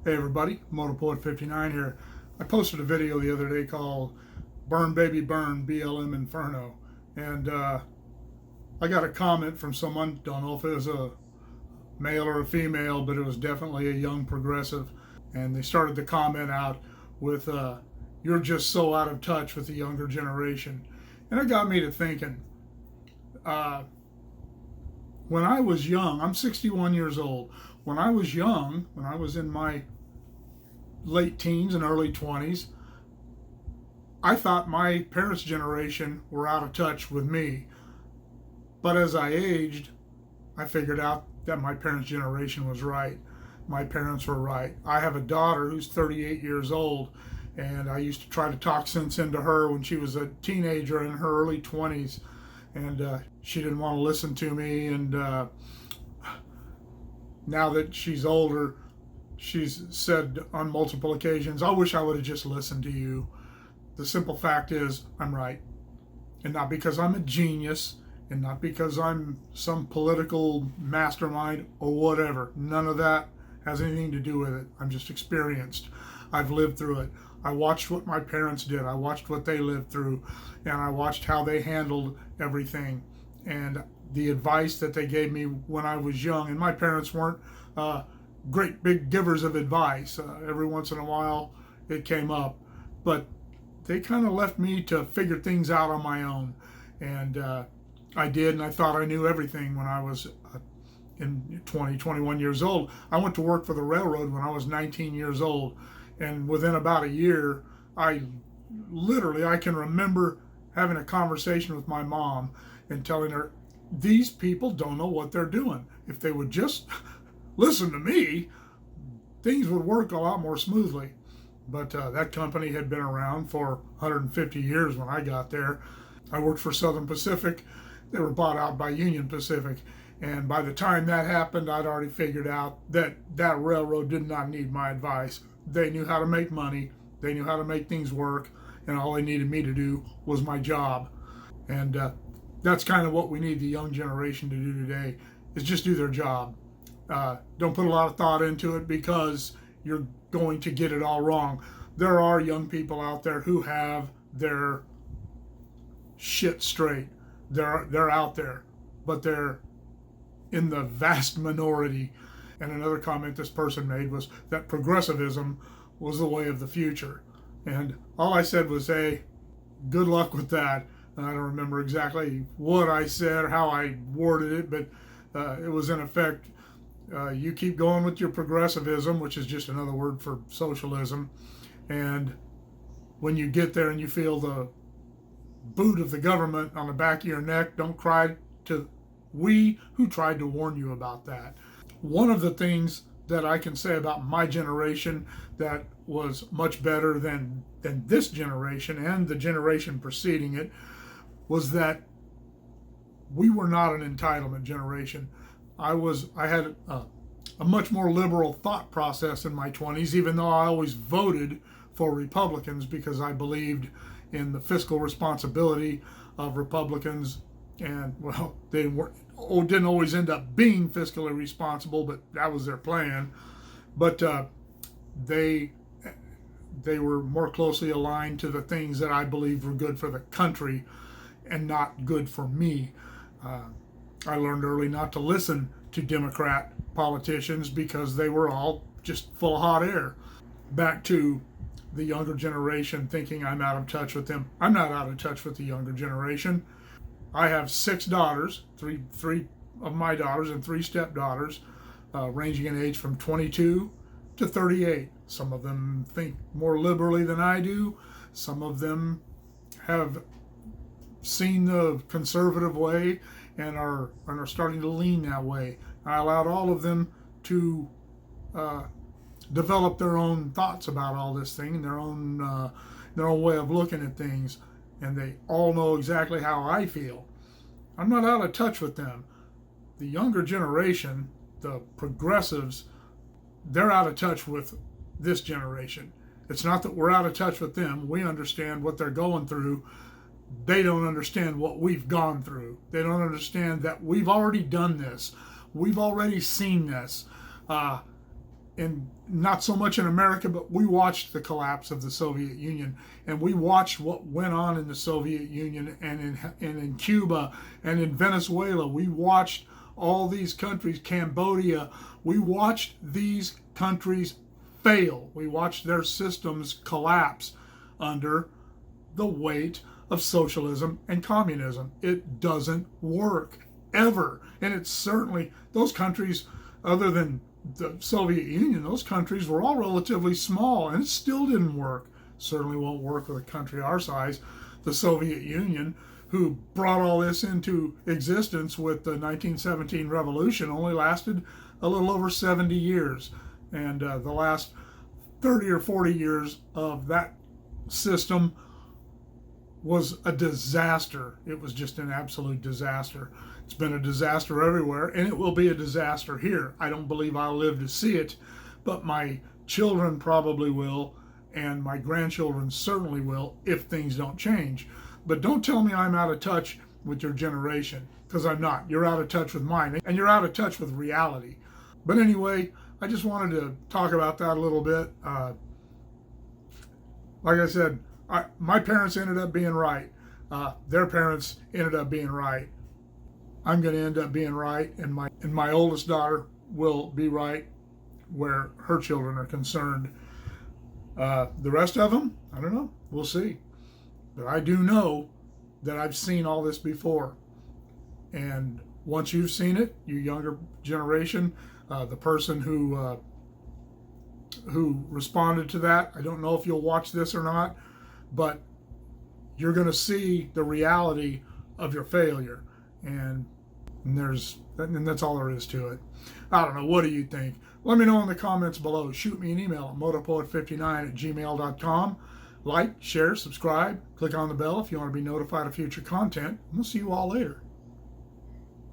Hey everybody, Motopoet59 here. I posted a video the other day called Burn Baby Burn BLM Inferno, and I got a comment from someone, don't know if it was a male or a female, but it was definitely a young progressive, and they started the comment out with, you're just so out of touch with the younger generation. And it got me to thinking, when I was young, I'm 61 years old. When I was young, when I was in my late teens and early 20s, I thought my parents' generation were out of touch with me. But as I aged, I figured out that my parents' generation was right. My parents were right. I have a daughter who's 38 years old, and I used to try to talk sense into her when she was a teenager in her early 20s, and she didn't want to listen to me. And now that she's older, she's said on multiple occasions, I wish I would have just listened to you. The simple fact is, I'm right. And not because I'm a genius, and not because I'm some political mastermind or whatever. None of that has anything to do with it. I'm just experienced. I've lived through it. I watched what my parents did. I watched what they lived through, and I watched how they handled everything. And the advice that they gave me when I was young, and my parents weren't great big givers of advice. Every once in a while it came up, but they kind of left me to figure things out on my own. And I did, and I thought I knew everything when I was in 21 years old. I went to work for the railroad when I was 19 years old, and within about a year, I can remember having a conversation with my mom and telling her, these people don't know what they're doing. If they would just listen to me, things would work a lot more smoothly. But that company had been around for 150 years when I got there. I worked for Southern Pacific. They were bought out by Union Pacific. And by the time that happened, I'd already figured out that that railroad did not need my advice. They knew how to make money. They knew how to make things work. And all they needed me to do was my job. And that's kind of what we need the young generation to do today, is just do their job. Don't put a lot of thought into it, because you're going to get it all wrong. There are young people out there who have their shit straight. They're out there, but they're in the vast minority. And another comment this person made was that progressivism was the way of the future. And all I said was, hey, good luck with that. And I don't remember exactly what I said or how I worded it, but it was in effect, you keep going with your progressivism, which is just another word for socialism. And when you get there and you feel the boot of the government on the back of your neck, don't cry to we who tried to warn you about that. One of the things that I can say about my generation that was much better than this generation and the generation preceding it was that we were not an entitlement generation. I had a much more liberal thought process in my 20s, even though I always voted for Republicans because I believed in the fiscal responsibility of Republicans. And, well, they didn't always end up being fiscally responsible, but that was their plan. But they were more closely aligned to the things that I believed were good for the country and not good for me. I learned early not to listen to Democrat politicians because they were all just full of hot air. Back to the younger generation thinking I'm out of touch with them. I'm not out of touch with the younger generation. I have 6 daughters, three of my daughters and 3 stepdaughters, ranging in age from 22 to 38. Some of them think more liberally than I do. Some of them have seen the conservative way and are starting to lean that way. I allowed all of them to develop their own thoughts about all this thing and their own way of looking at things, and they all know exactly how I feel. I'm not out of touch with them. The younger generation, the progressives, they're out of touch with this generation. It's not that we're out of touch with them. We understand what they're going through. They don't understand what we've gone through. They don't understand that we've already done this. We've already seen this. and not so much in America, but we watched the collapse of the Soviet Union, and we watched what went on in the Soviet Union and in Cuba and in Venezuela. We watched all these countries, Cambodia. We watched these countries fail. We watched their systems collapse under the weight of socialism and communism. It doesn't work ever, and it's certainly those countries, other than the Soviet Union, those countries were all relatively small, and it still didn't work. Certainly won't work with a country our size. The Soviet Union, who brought all this into existence with the 1917 revolution, only lasted a little over 70 years. And the last 30 or 40 years of that system was a disaster. It was just an absolute disaster. It's been a disaster everywhere, and it will be a disaster here. I don't believe I'll live to see it, but my children probably will, and my grandchildren certainly will if things don't change. But don't tell me I'm out of touch with your generation, because I'm not. You're out of touch with mine, and you're out of touch with reality. But anyway, I just wanted to talk about that a little bit. Like I said, my parents ended up being right. Their parents ended up being right. I'm going to end up being right, and my oldest daughter will be right where her children are concerned. The rest of them, I don't know. We'll see. But I do know that I've seen all this before. And once you've seen it, you younger generation, the person who responded to that, I don't know if you'll watch this or not, but you're going to see the reality of your failure. And that's all there is to it. I don't know. What do you think? Let me know in the comments below. Shoot me an email at motopoet59@gmail.com. Like, share, subscribe, click on the bell if you want to be notified of future content. We'll see you all later.